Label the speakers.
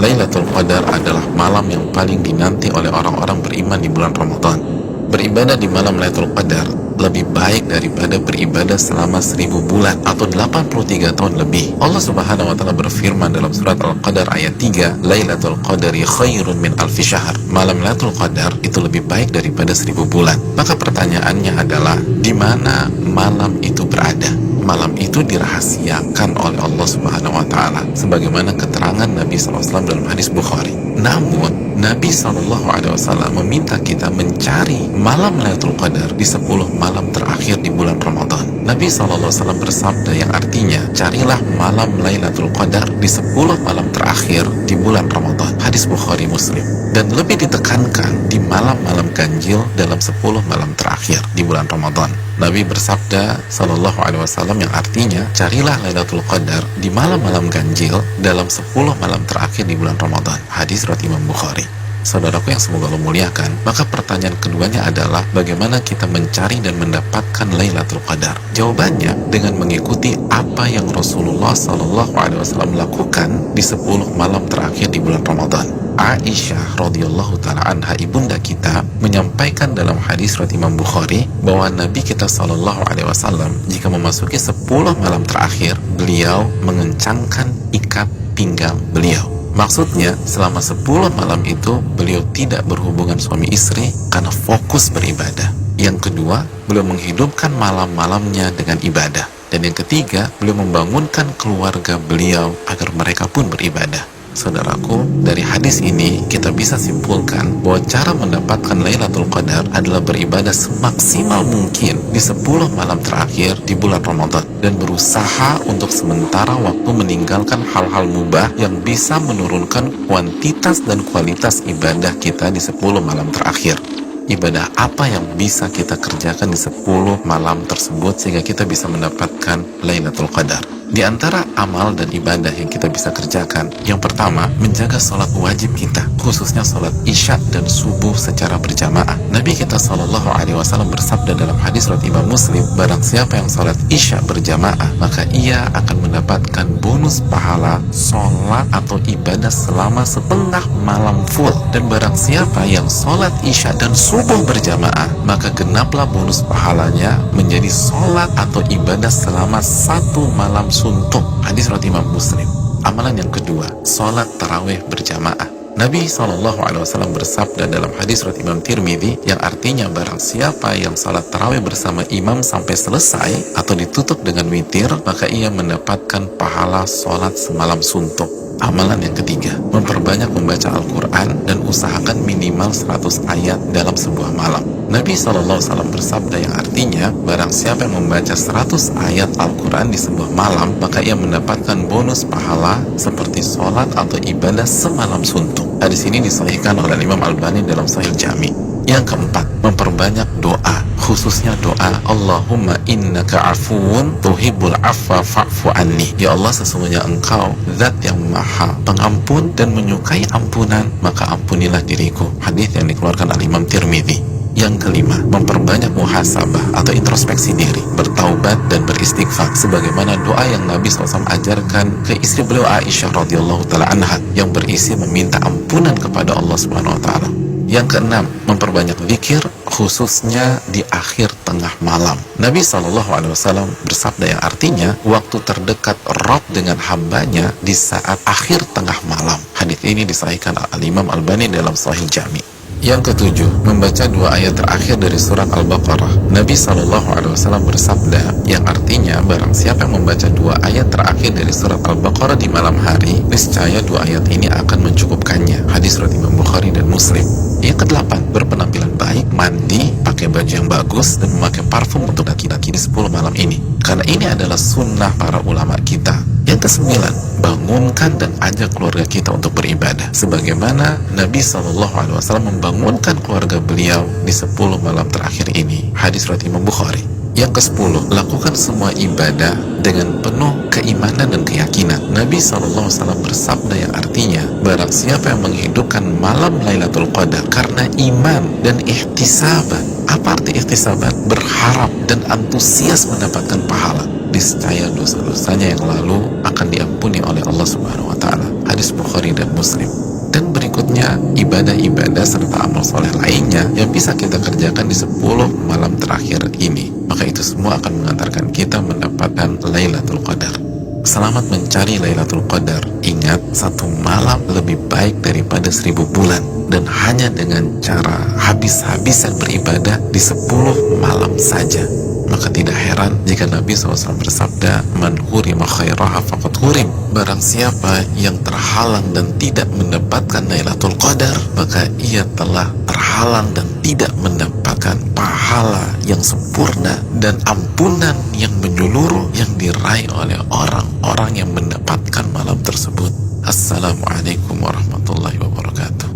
Speaker 1: Lailatul Qadar adalah malam yang paling dinanti oleh orang-orang beriman di bulan Ramadan. Beribadah di malam Lailatul Qadar lebih baik daripada beribadah selama 1000 bulan atau 83 tahun lebih. Allah Subhanahu wa taala berfirman dalam surat Al-Qadar ayat 3, Lailatul Qadari khairun min alfi syahr. Malam Lailatul Qadar itu lebih baik daripada 1000 bulan. Maka pertanyaannya adalah, di mana malam itu berada? Malam itu dirahasiakan oleh Allah Subhanahu wa taala sebagaimana keterangan Nabi SAW dalam hadis Bukhari. Namun Nabi SAW meminta kita mencari malam Lailatul Qadar di 10 malam terakhir di bulan Ramadan. Nabi SAW bersabda yang artinya, carilah malam Lailatul Qadar di 10 malam terakhir di bulan Ramadan. Hadis Bukhari Muslim. Dan lebih ditekankan di malam-malam ganjil dalam 10 malam terakhir di bulan Ramadan. Nabi bersabda SAW yang artinya, carilah Lailatul Qadar di malam-malam ganjil dalam 10 malam terakhir di bulan Ramadan. Hadis riwayat Imam Bukhari. Saudaraku yang semoga Allah muliakan, maka pertanyaan keduanya adalah bagaimana kita mencari dan mendapatkan Lailatul Qadar? Jawabannya dengan mengikuti apa yang Rasulullah SAW lakukan di 10 malam terakhir di bulan Ramadan. Aisyah radhiyallahu taala anha, ibunda kita, menyampaikan dalam hadis riwayat Imam Bukhari bahwa Nabi kita SAW jika memasuki 10 malam terakhir, beliau mengencangkan ikat pinggang beliau. Maksudnya, selama 10 malam itu beliau tidak berhubungan suami istri karena fokus beribadah. Yang kedua, beliau menghidupkan malam-malamnya dengan ibadah. Dan yang ketiga, beliau membangunkan keluarga beliau agar mereka pun beribadah. Saudaraku, dari hadis ini kita bisa simpulkan bahwa cara mendapatkan Lailatul Qadar adalah beribadah semaksimal mungkin di 10 malam terakhir di bulan Ramadan dan berusaha untuk sementara waktu meninggalkan hal-hal mubah yang bisa menurunkan kuantitas dan kualitas ibadah kita di 10 malam terakhir. Ibadah apa yang bisa kita kerjakan di 10 malam tersebut sehingga kita bisa mendapatkan Lailatul Qadar? Di antara amal dan ibadah yang kita bisa kerjakan, yang pertama, menjaga sholat wajib kita, khususnya sholat isya dan subuh secara berjamaah. Nabi kita SAW bersabda dalam hadis riwayat Imam Muslim, barang siapa yang sholat isya berjamaah, maka ia akan mendapatkan bonus pahala sholat atau ibadah selama setengah malam full. Dan barang siapa yang sholat isya dan subuh berjamaah, maka genaplah bonus pahalanya menjadi sholat atau ibadah selama 1 malam suntuk. Hadis riwayat Imam Muslim. Amalan yang kedua, sholat tarawih berjamaah. Nabi SAW bersabda dalam hadis riwayat Imam Tirmidzi yang artinya barang siapa yang sholat tarawih bersama imam sampai selesai atau ditutup dengan witir, maka ia mendapatkan pahala sholat semalam suntuk. Amalan yang ketiga, memperbanyak membaca Al-Quran dan usahakan minimal 100 ayat dalam sebuah malam. Nabi SAW bersabda yang artinya, barang siapa yang membaca 100 ayat Al-Quran di sebuah malam, maka ia mendapatkan bonus pahala seperti sholat atau ibadah semalam suntuk. Hadis ini disahihkan oleh Imam Albani dalam Sahih Jami. Yang keempat, memperbanyak doa, khususnya doa Allahumma innaka afuun tuhibbul afwa fa'fu anni. Ya Allah, sesungguhnya engkau zat yang maha pengampun dan menyukai ampunan, maka ampunilah diriku. Hadis yang dikeluarkan oleh Imam Tirmidzi. Yang kelima, memperbanyak muhasabah atau introspeksi diri, bertaubat dan beristighfar sebagaimana doa yang Nabi SAW ajarkan ke istri beliau Aisyah radhiyallahu taala anha yang berisi meminta ampunan kepada Allah Subhanahu wa taala. Yang keenam, memperbanyak zikir khususnya di akhir tengah malam. Nabi SAW bersabda yang artinya waktu terdekat Rabb dengan hambanya di saat akhir tengah malam. Hadis ini disahihkan Al-Imam Albani dalam Sahih Jami. Yang ketujuh, membaca 2 ayat terakhir dari surat Al-Baqarah. Nabi SAW bersabda yang artinya barang siapa yang membaca 2 ayat terakhir dari surat Al-Baqarah di malam hari, niscaya 2 ayat ini akan mencukupkannya. Hadis riwayat Imam Bukhari dan Muslim. Yang kedelapan, berpenampilan baik, mandi, pakai baju yang bagus, dan memakai parfum untuk laki-laki di 10 malam ini. Karena ini adalah sunnah para ulama kita. Yang kesembilan, bangunkan dan ajak keluarga kita untuk beribadah. Sebagaimana Nabi SAW membangunkan keluarga beliau di 10 malam terakhir ini. Hadis riwayat Imam Bukhari. Yang ke-10, lakukan semua ibadah dengan penuh keimanan dan keyakinan. Nabi SAW bersabda yang artinya, barang siapa yang menghidupkan malam Lailatul Qadar karena iman dan ihtisaban. Apa arti ihtisaban? Berharap dan antusias mendapatkan pahala. Niscaya dosa-dosanya yang lalu akan diampuni oleh Allah Subhanahu wa taala. Hadis Bukhari dan Muslim. Dan berikutnya ibadah-ibadah serta amal soleh lainnya yang bisa kita kerjakan di 10 malam terakhir ini. Maka itu semua akan mengantarkan kita mendapatkan Lailatul Qadar. Selamat mencari Lailatul Qadar. Ingat, 1 malam lebih baik daripada 1000 bulan. Dan hanya dengan cara habis-habisan beribadah di 10 malam saja. Maka tidak heran jika Nabi SAW bersabda, "Man hurima khairaha faqad hurim." Barang siapa yang terhalang dan tidak mendapatkan Lailatul Qadar, maka ia telah terhalang dan tidak mendapatkan pahala yang sempurna dan ampunan yang menyeluruh yang diraih oleh orang-orang yang mendapatkan malam tersebut. Assalamualaikum warahmatullahi wabarakatuh.